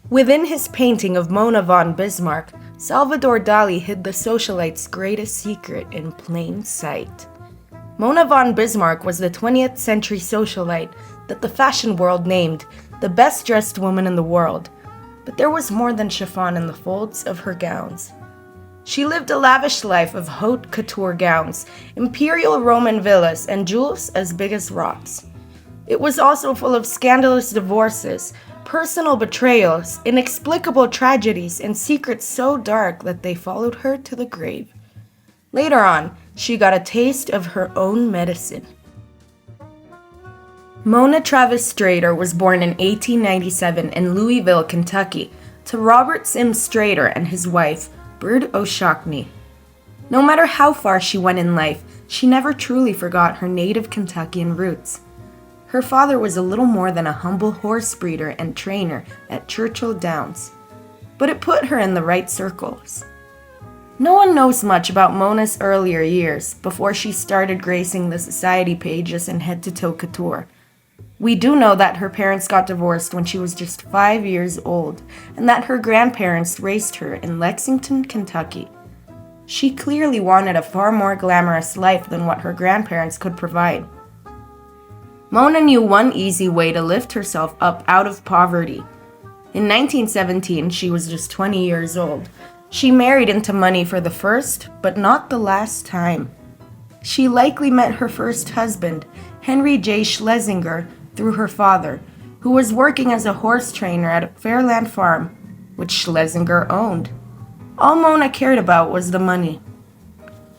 Within his painting of Mona von Bismarck, Salvador Dali hid the socialite's greatest secret in plain sight. Mona von Bismarck was the 20th century socialite that the fashion world named the best-dressed woman in the world, but there was more than chiffon in the folds of her gowns. She lived a lavish life of haute couture gowns, imperial Roman villas, and jewels as big as rocks. It was also full of scandalous divorces, personal betrayals, inexplicable tragedies, and secrets so dark that they followed her to the grave. Later on, she got a taste of her own medicine. Mona Travis Strader was born in 1897 in Louisville, Kentucky, to Robert Sims Strader and his wife, Bird O'Shaughnessy. No matter how far she went in life, she never truly forgot her native Kentuckian roots. Her father was a little more than a humble horse breeder and trainer at Churchill Downs, but it put her in the right circles. No one knows much about Mona's earlier years before she started gracing the society pages in head-to-toe couture. We do know that her parents got divorced when she was just 5 years old, and that her grandparents raised her in Lexington, Kentucky. She clearly wanted a far more glamorous life than what her grandparents could provide. Mona knew one easy way to lift herself up out of poverty. In 1917, she was just 20 years old. She married into money for the first, but not the last time. She likely met her first husband, Henry J. Schlesinger, through her father, who was working as a horse trainer at a Fairland farm, which Schlesinger owned. All Mona cared about was the money.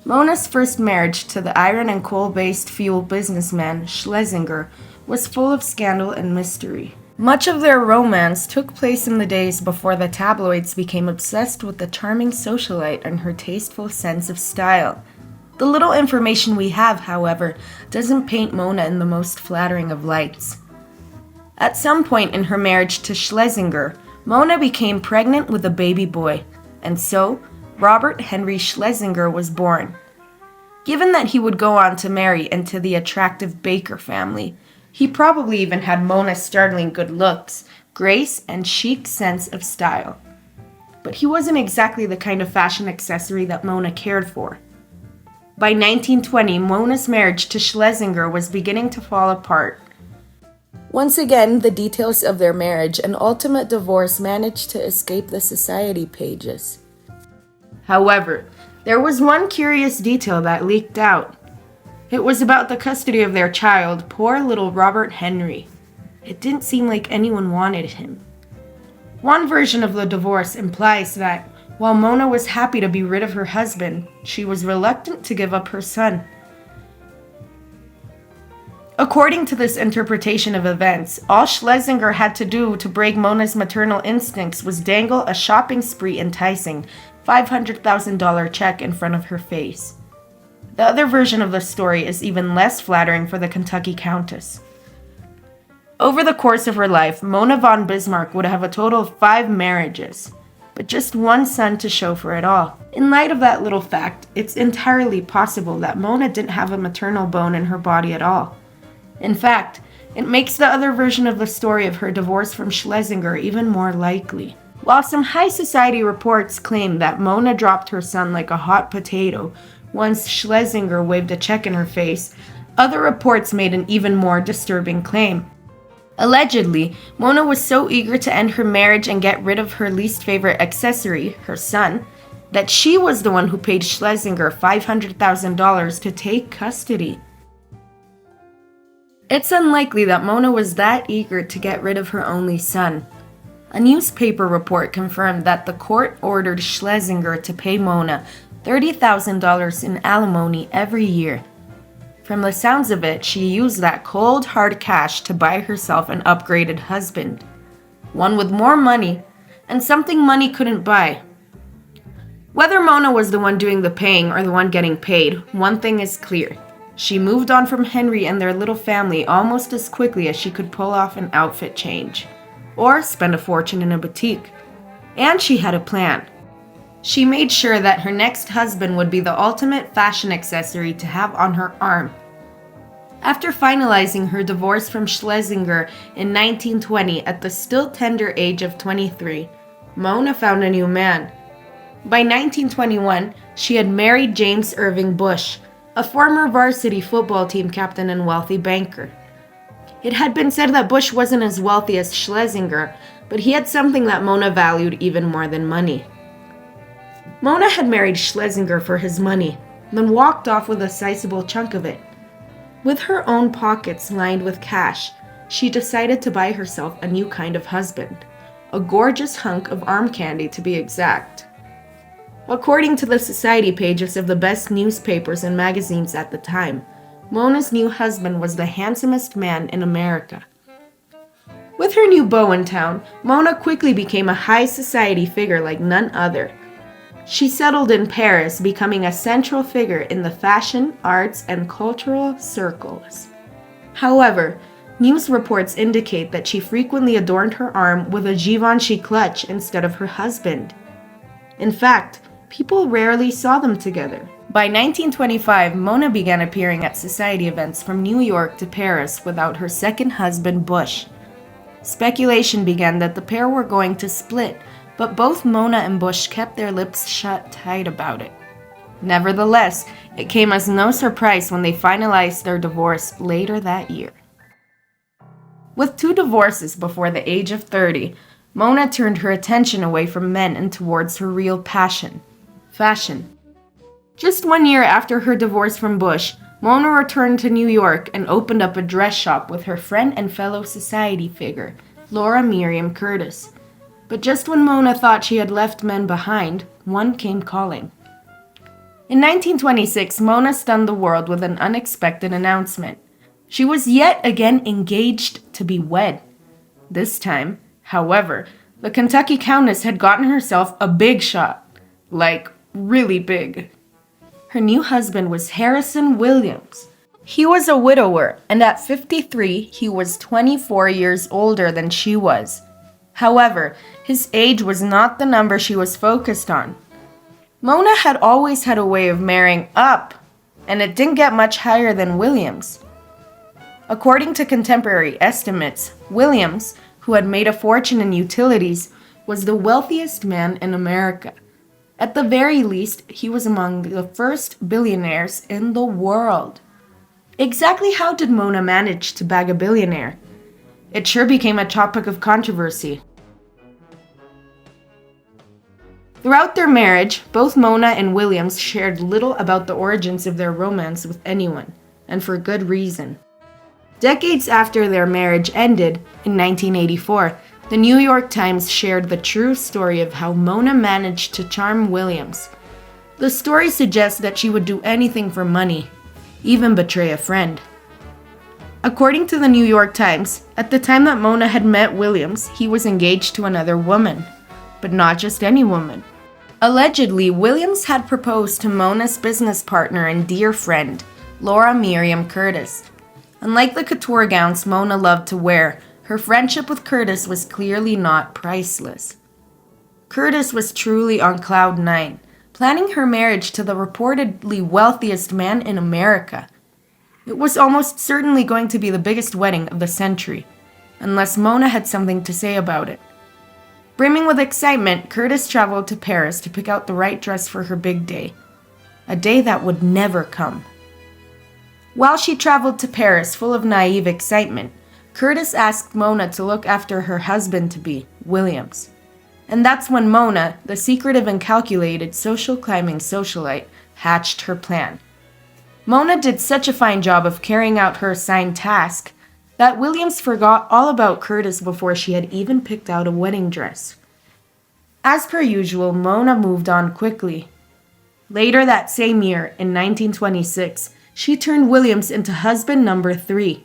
Mona's first marriage to the iron and coal-based fuel businessman, Schlesinger, was full of scandal and mystery. Much of their romance took place in the days before the tabloids became obsessed with the charming socialite and her tasteful sense of style. The little information we have, however, doesn't paint Mona in the most flattering of lights. At some point in her marriage to Schlesinger, Mona became pregnant with a baby boy, and so Robert Henry Schlesinger was born. Given that he would go on to marry into the attractive Baker family, he probably even had Mona's startling good looks, grace, and chic sense of style. But he wasn't exactly the kind of fashion accessory that Mona cared for. By 1920, Mona's marriage to Schlesinger was beginning to fall apart. Once again, the details of their marriage and ultimate divorce managed to escape the society pages. However, there was one curious detail that leaked out. It was about the custody of their child, poor little Robert Henry. It didn't seem like anyone wanted him. One version of the divorce implies that, while Mona was happy to be rid of her husband, she was reluctant to give up her son. According to this interpretation of events, all Schlesinger had to do to break Mona's maternal instincts was dangle a shopping spree enticing $500,000 check in front of her face. The other version of the story is even less flattering for the Kentucky Countess. Over the course of her life, Mona von Bismarck would have a total of 5 marriages, but just one son to show for it all. In light of that little fact, it's entirely possible that Mona didn't have a maternal bone in her body at all. In fact, it makes the other version of the story of her divorce from Schlesinger even more likely. While some high society reports claim that Mona dropped her son like a hot potato once Schlesinger waved a check in her face, other reports made an even more disturbing claim. Allegedly, Mona was so eager to end her marriage and get rid of her least favorite accessory, her son, that she was the one who paid Schlesinger $500,000 to take custody. It's unlikely that Mona was that eager to get rid of her only son. A newspaper report confirmed that the court ordered Schlesinger to pay Mona $30,000 in alimony every year. From the sounds of it, she used that cold, hard cash to buy herself an upgraded husband. One with more money, and something money couldn't buy. Whether Mona was the one doing the paying or the one getting paid, one thing is clear. She moved on from Henry and their little family almost as quickly as she could pull off an outfit change, or spend a fortune in a boutique. And she had a plan. She made sure that her next husband would be the ultimate fashion accessory to have on her arm. After finalizing her divorce from Schlesinger in 1920 at the still tender age of 23, Mona found a new man. By 1921, she had married James Irving Bush, a former varsity football team captain and wealthy banker. It had been said that Bush wasn't as wealthy as Schlesinger, but he had something that Mona valued even more than money. Mona had married Schlesinger for his money, then walked off with a sizable chunk of it. With her own pockets lined with cash, she decided to buy herself a new kind of husband, a gorgeous hunk of arm candy to be exact. According to the society pages of the best newspapers and magazines at the time, Mona's new husband was the handsomest man in America. With her new beau in town, Mona quickly became a high society figure like none other. She settled in Paris, becoming a central figure in the fashion, arts, and cultural circles. However, news reports indicate that she frequently adorned her arm with a Givenchy clutch instead of her husband. In fact, people rarely saw them together. By 1925, Mona began appearing at society events from New York to Paris without her second husband, Bush. Speculation began that the pair were going to split, but both Mona and Bush kept their lips shut tight about it. Nevertheless, it came as no surprise when they finalized their divorce later that year. With 2 divorces before the age of 30, Mona turned her attention away from men and towards her real passion, fashion. Just 1 year after her divorce from Bush, Mona returned to New York and opened up a dress shop with her friend and fellow society figure, Laura Miriam Curtis. But just when Mona thought she had left men behind, one came calling. In 1926, Mona stunned the world with an unexpected announcement. She was yet again engaged to be wed. This time, however, the Kentucky Countess had gotten herself a big shot. Like, really big. Her new husband was Harrison Williams. He was a widower, and at 53, he was 24 years older than she was. However, his age was not the number she was focused on. Mona had always had a way of marrying up, and it didn't get much higher than Williams. According to contemporary estimates, Williams, who had made a fortune in utilities, was the wealthiest man in America. At the very least, he was among the first billionaires in the world. Exactly how did Mona manage to bag a billionaire? It sure became a topic of controversy. Throughout their marriage, both Mona and Williams shared little about the origins of their romance with anyone, and for good reason. Decades after their marriage ended, in 1984, the New York Times shared the true story of how Mona managed to charm Williams. The story suggests that she would do anything for money, even betray a friend. According to the New York Times, at the time that Mona had met Williams, he was engaged to another woman. But not just any woman. Allegedly, Williams had proposed to Mona's business partner and dear friend, Laura Miriam Curtis. Unlike the couture gowns Mona loved to wear, her friendship with Curtis was clearly not priceless. Curtis was truly on cloud 9, planning her marriage to the reportedly wealthiest man in America. It was almost certainly going to be the biggest wedding of the century, unless Mona had something to say about it. Brimming with excitement, Curtis traveled to Paris to pick out the right dress for her big day, a day that would never come. While she traveled to Paris full of naive excitement, Curtis asked Mona to look after her husband-to-be, Williams. And that's when Mona, the secretive and calculated social climbing socialite, hatched her plan. Mona did such a fine job of carrying out her assigned task that Williams forgot all about Curtis before she had even picked out a wedding dress. As per usual, Mona moved on quickly. Later that same year, in 1926, she turned Williams into husband number 3.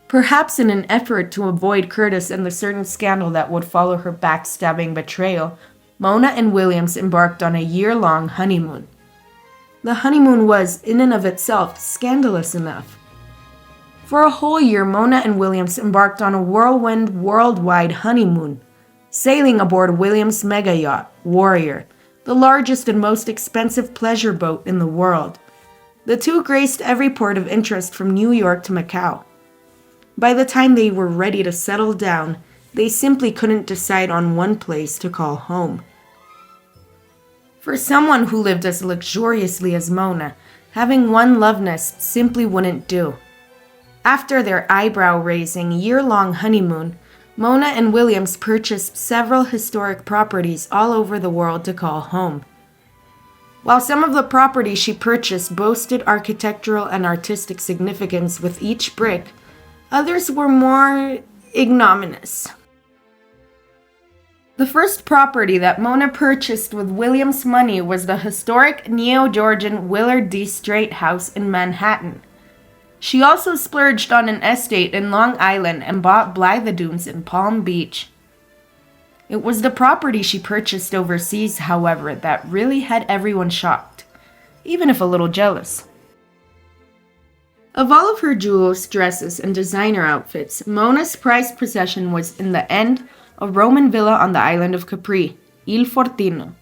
Perhaps in an effort to avoid Curtis and the certain scandal that would follow her backstabbing betrayal, Mona and Williams embarked on a year-long honeymoon. The honeymoon was, in and of itself, scandalous enough. For a whole year, Mona and Williams embarked on a whirlwind worldwide honeymoon, sailing aboard Williams' mega yacht, Warrior, the largest and most expensive pleasure boat in the world. The two graced every port of interest from New York to Macau. By the time they were ready to settle down, they simply couldn't decide on one place to call home. For someone who lived as luxuriously as Mona, having one love nest simply wouldn't do. After their eyebrow-raising year-long honeymoon, Mona and Williams purchased several historic properties all over the world to call home. While some of the properties she purchased boasted architectural and artistic significance with each brick, others were more ignominious. The first property that Mona purchased with Williams' money was the historic Neo-Georgian Willard D. Straight house in Manhattan. She also splurged on an estate in Long Island and bought Blythe Dunes in Palm Beach. It was the property she purchased overseas, however, that really had everyone shocked, even if a little jealous. Of all of her jewels, dresses, and designer outfits, Mona's prized possession was in the end a Roman villa on the island of Capri, Il Fortino.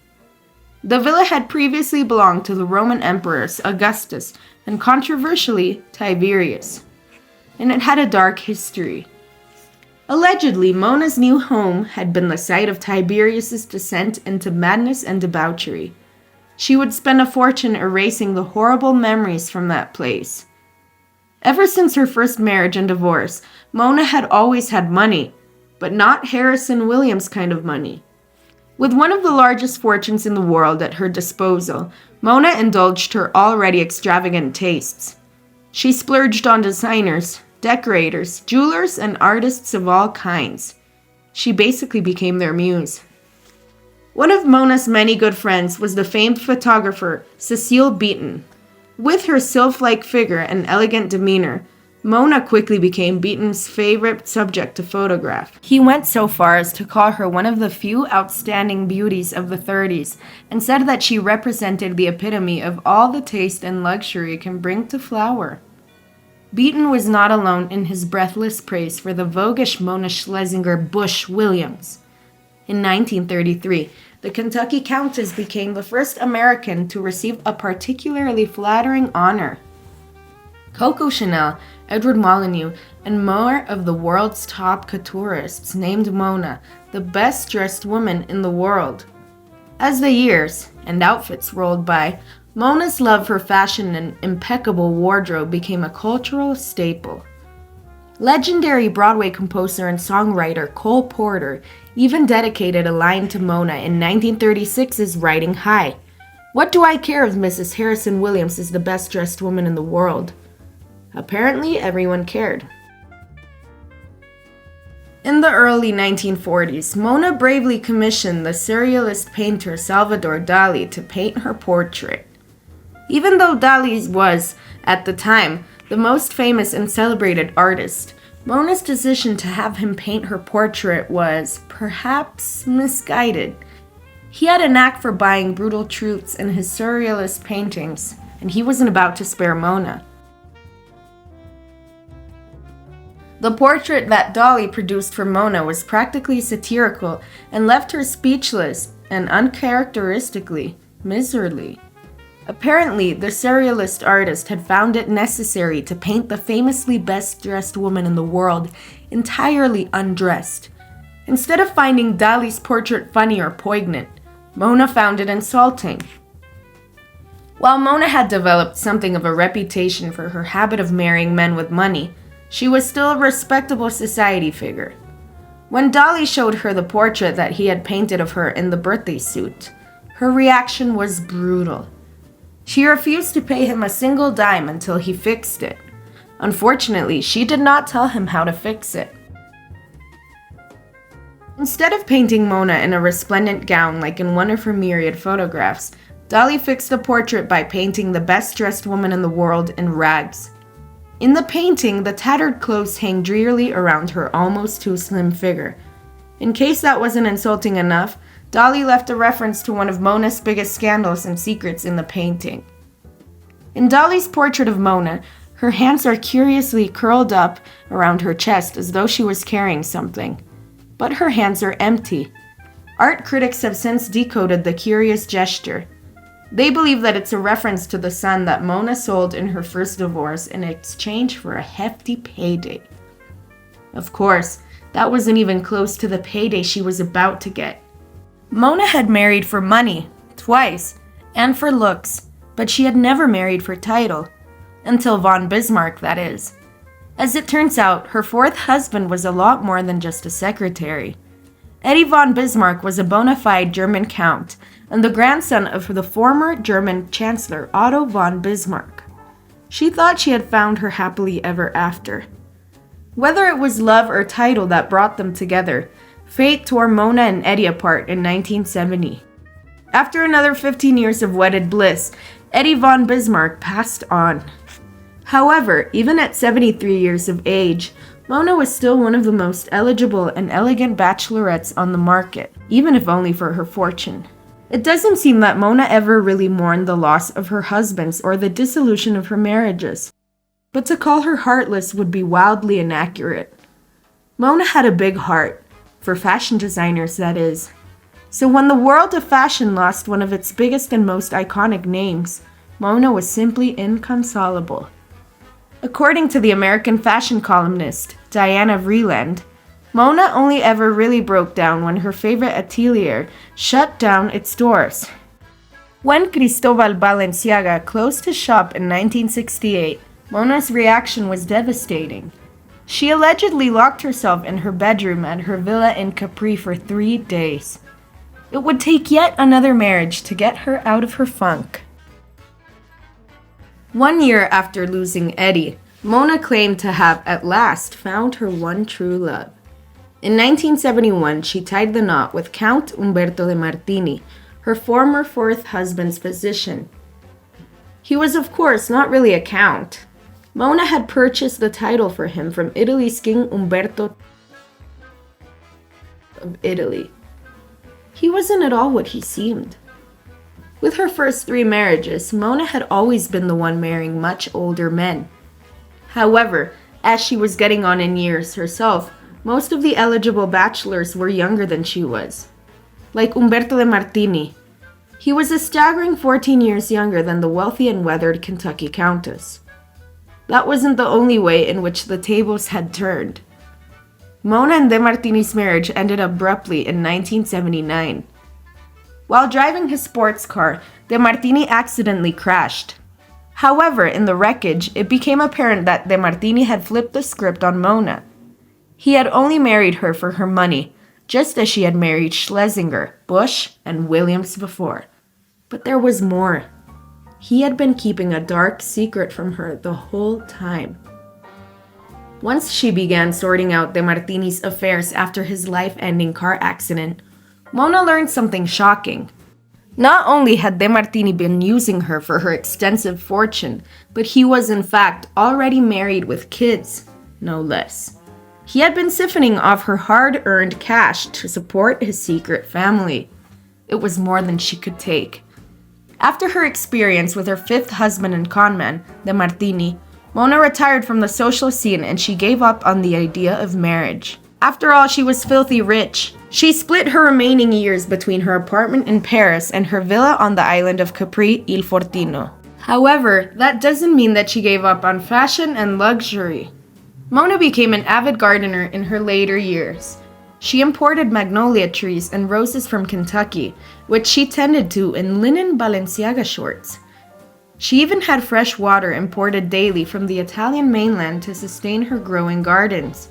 The villa had previously belonged to the Roman emperors Augustus and controversially Tiberius, and it had a dark history. Allegedly, Mona's new home had been the site of Tiberius's descent into madness and debauchery. She would spend a fortune erasing the horrible memories from that place. Ever since her first marriage and divorce, Mona had always had money, but not Harrison Williams kind of money. With one of the largest fortunes in the world at her disposal, Mona indulged her already extravagant tastes. She splurged on designers, decorators, jewelers, and artists of all kinds. She basically became their muse. One of Mona's many good friends was the famed photographer Cecile Beaton. With her sylph-like figure and elegant demeanor, Mona quickly became Beaton's favorite subject to photograph. He went so far as to call her one of the few outstanding beauties of the 30s and said that she represented the epitome of all the taste and luxury can bring to flower. Beaton was not alone in his breathless praise for the voguish Mona Schlesinger Bush Williams. In 1933, the Kentucky Countess became the first American to receive a particularly flattering honor. Coco Chanel, Edward Molyneux, and more of the world's top couturists named Mona the best-dressed woman in the world. As the years and outfits rolled by, Mona's love for fashion and impeccable wardrobe became a cultural staple. Legendary Broadway composer and songwriter Cole Porter even dedicated a line to Mona in 1936's Riding High. "What do I care if Mrs. Harrison Williams is the best-dressed woman in the world?" Apparently, everyone cared. In the early 1940s, Mona bravely commissioned the surrealist painter Salvador Dali to paint her portrait. Even though Dali was, at the time, the most famous and celebrated artist, Mona's decision to have him paint her portrait was, perhaps, misguided. He had a knack for buying brutal truths in his surrealist paintings, and he wasn't about to spare Mona. The portrait that Dali produced for Mona was practically satirical and left her speechless and uncharacteristically miserly. Apparently, the surrealist artist had found it necessary to paint the famously best-dressed woman in the world entirely undressed. Instead of finding Dali's portrait funny or poignant, Mona found it insulting. While Mona had developed something of a reputation for her habit of marrying men with money, she was still a respectable society figure. When Dali showed her the portrait that he had painted of her in the birthday suit, her reaction was brutal. She refused to pay him a single dime until he fixed it. Unfortunately, she did not tell him how to fix it. Instead of painting Mona in a resplendent gown like in one of her myriad photographs, Dali fixed the portrait by painting the best-dressed woman in the world in rags. In the painting, the tattered clothes hang drearily around her almost too slim figure. In case that wasn't insulting enough, Dali left a reference to one of Mona's biggest scandals and secrets in the painting. In Dali's portrait of Mona, her hands are curiously curled up around her chest as though she was carrying something. But her hands are empty. Art critics have since decoded the curious gesture. They believe that it's a reference to the son that Mona sold in her first divorce in exchange for a hefty payday. Of course, that wasn't even close to the payday she was about to get. Mona had married for money, twice, and for looks, but she had never married for title. Until von Bismarck, that is. As it turns out, her fourth husband was a lot more than just a secretary. Eddie von Bismarck was a bona fide German count and the grandson of the former German Chancellor Otto von Bismarck. She thought she had found her happily ever after. Whether it was love or title that brought them together, fate tore Mona and Eddie apart in 1970. After another 15 years of wedded bliss, Eddie von Bismarck passed on. However, even at 73 years of age, Mona was still one of the most eligible and elegant bachelorettes on the market, even if only for her fortune. It doesn't seem that Mona ever really mourned the loss of her husbands or the dissolution of her marriages, but to call her heartless would be wildly inaccurate. Mona had a big heart, for fashion designers that is. So when the world of fashion lost one of its biggest and most iconic names, Mona was simply inconsolable. According to the American fashion columnist Diana Vreeland, Mona only ever really broke down when her favorite atelier shut down its doors. When Cristobal Balenciaga closed his shop in 1968, Mona's reaction was devastating. She allegedly locked herself in her bedroom at her villa in Capri for 3 days. It would take yet another marriage to get her out of her funk. 1 year after losing Eddie, Mona claimed to have at last found her one true love. In 1971, she tied the knot with Count Umberto de Martini, her former fourth husband's physician. He was, of course, not really a count. Mona had purchased the title for him from Italy's King Umberto of Italy. He wasn't at all what he seemed. With her first 3 marriages, Mona had always been the one marrying much older men. However, as she was getting on in years herself, most of the eligible bachelors were younger than she was. Like Umberto de Martini, he was a staggering 14 years younger than the wealthy and weathered Kentucky countess. That wasn't the only way in which the tables had turned. Mona and de Martini's marriage ended abruptly in 1979. While driving his sports car, de Martini accidentally crashed. However, in the wreckage, it became apparent that de Martini had flipped the script on Mona. He had only married her for her money, just as she had married Schlesinger, Bush, and Williams before. But there was more. He had been keeping a dark secret from her the whole time. Once she began sorting out de Martini's affairs after his life-ending car accident, Mona learned something shocking. Not only had de Martini been using her for her extensive fortune, but he was in fact already married with kids, no less. He had been siphoning off her hard-earned cash to support his secret family. It was more than she could take. After her experience with her fifth husband and conman, de Martini, Mona retired from the social scene and she gave up on the idea of marriage. After all, she was filthy rich. She split her remaining years between her apartment in Paris and her villa on the island of Capri, Il Fortino. However, that doesn't mean that she gave up on fashion and luxury. Mona became an avid gardener in her later years. She imported magnolia trees and roses from Kentucky, which she tended to in linen Balenciaga shorts. She even had fresh water imported daily from the Italian mainland to sustain her growing gardens.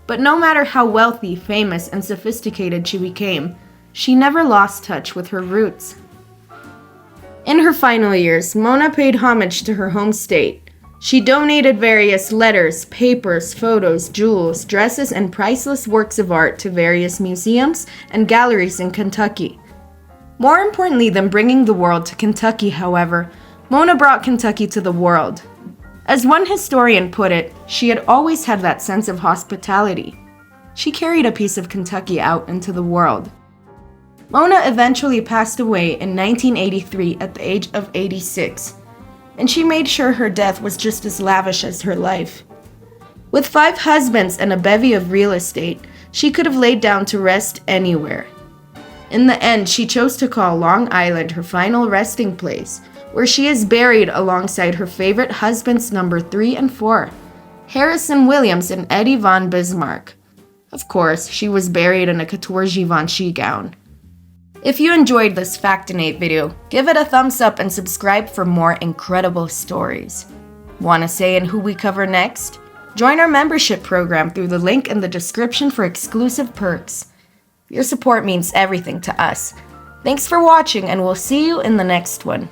But no matter how wealthy, famous, and sophisticated she became, she never lost touch with her roots. In her final years, Mona paid homage to her home state. She donated various letters, papers, photos, jewels, dresses, and priceless works of art to various museums and galleries in Kentucky. More importantly than bringing the world to Kentucky, however, Mona brought Kentucky to the world. As one historian put it, she had always had that sense of hospitality. She carried a piece of Kentucky out into the world. Mona eventually passed away in 1983 at the age of 86, and she made sure her death was just as lavish as her life. With 5 husbands and a bevy of real estate, she could have laid down to rest anywhere. In the end, she chose to call Long Island her final resting place, where she is buried alongside her favorite husbands number 3 and 4, Harrison Williams and Eddie von Bismarck. Of course, she was buried in a couture Givenchy gown. If you enjoyed this Factinate video, give it a thumbs up and subscribe for more incredible stories. Want to say in who we cover next? Join our membership program through the link in the description for exclusive perks. Your support means everything to us. Thanks for watching, and we'll see you in the next one.